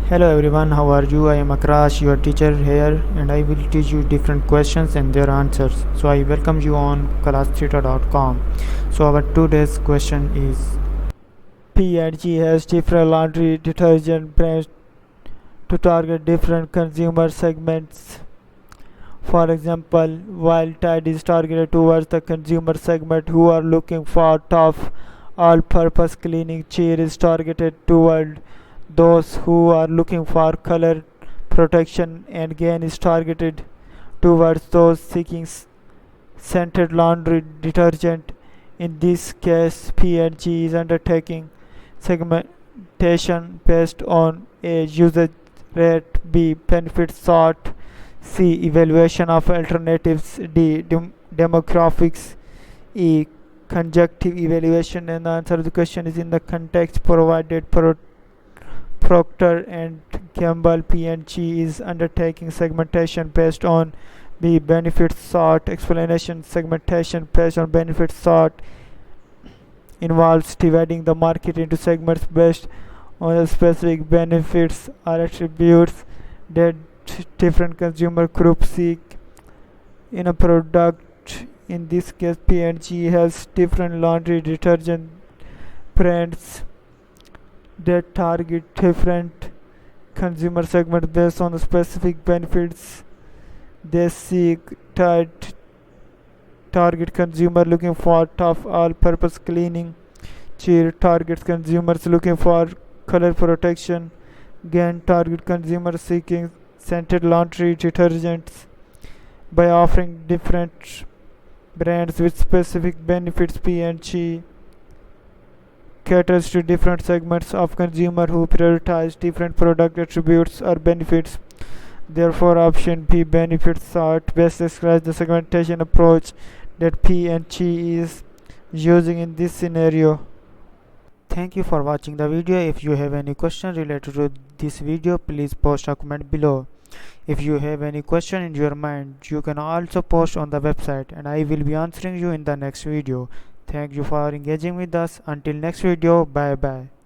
Hello everyone, how are you? I am Akrash, your teacher here, and I will teach you different questions and their answers. So I welcome you on classtheta.com. So our today's question is: P&G has different laundry detergent brands to target different consumer segments. For example, while Tide is targeted towards the consumer segment who are looking for tough all-purpose cleaning, Cheer is targeted toward those who are looking for color protection, and Gain is targeted towards those seeking scented laundry detergent. In this case, P&G is undertaking segmentation based on A. Usage rate, B. Benefit sought, C. Evaluation of alternatives, D. Demographics, E. Conjunctive evaluation. And the answer to the question is in the context provided. Procter and Gamble P&G is undertaking segmentation based on B. Benefit sought. Explanation: segmentation based on benefit sought involves dividing the market into segments based on the specific benefits or attributes that different consumer groups seek in a product. In this case, P&G has different laundry detergent brands that target different consumer segments based on the specific benefits they seek. Target consumer looking for tough all-purpose cleaning. Cheer targets consumers looking for color protection. Gain target consumers seeking scented laundry detergents. By offering different brands with specific benefits, P&G caters to different segments of consumer who prioritize different product attributes or benefits. Therefore, option B, benefit sought, best describes the segmentation approach that P&G is using in this scenario. Thank you for watching the video. If you have any question related to this video, please post a comment below. If you have any question in your mind, you can also post on the website and I will be answering you in the next video. Thank you for engaging with us. Until next video, bye bye.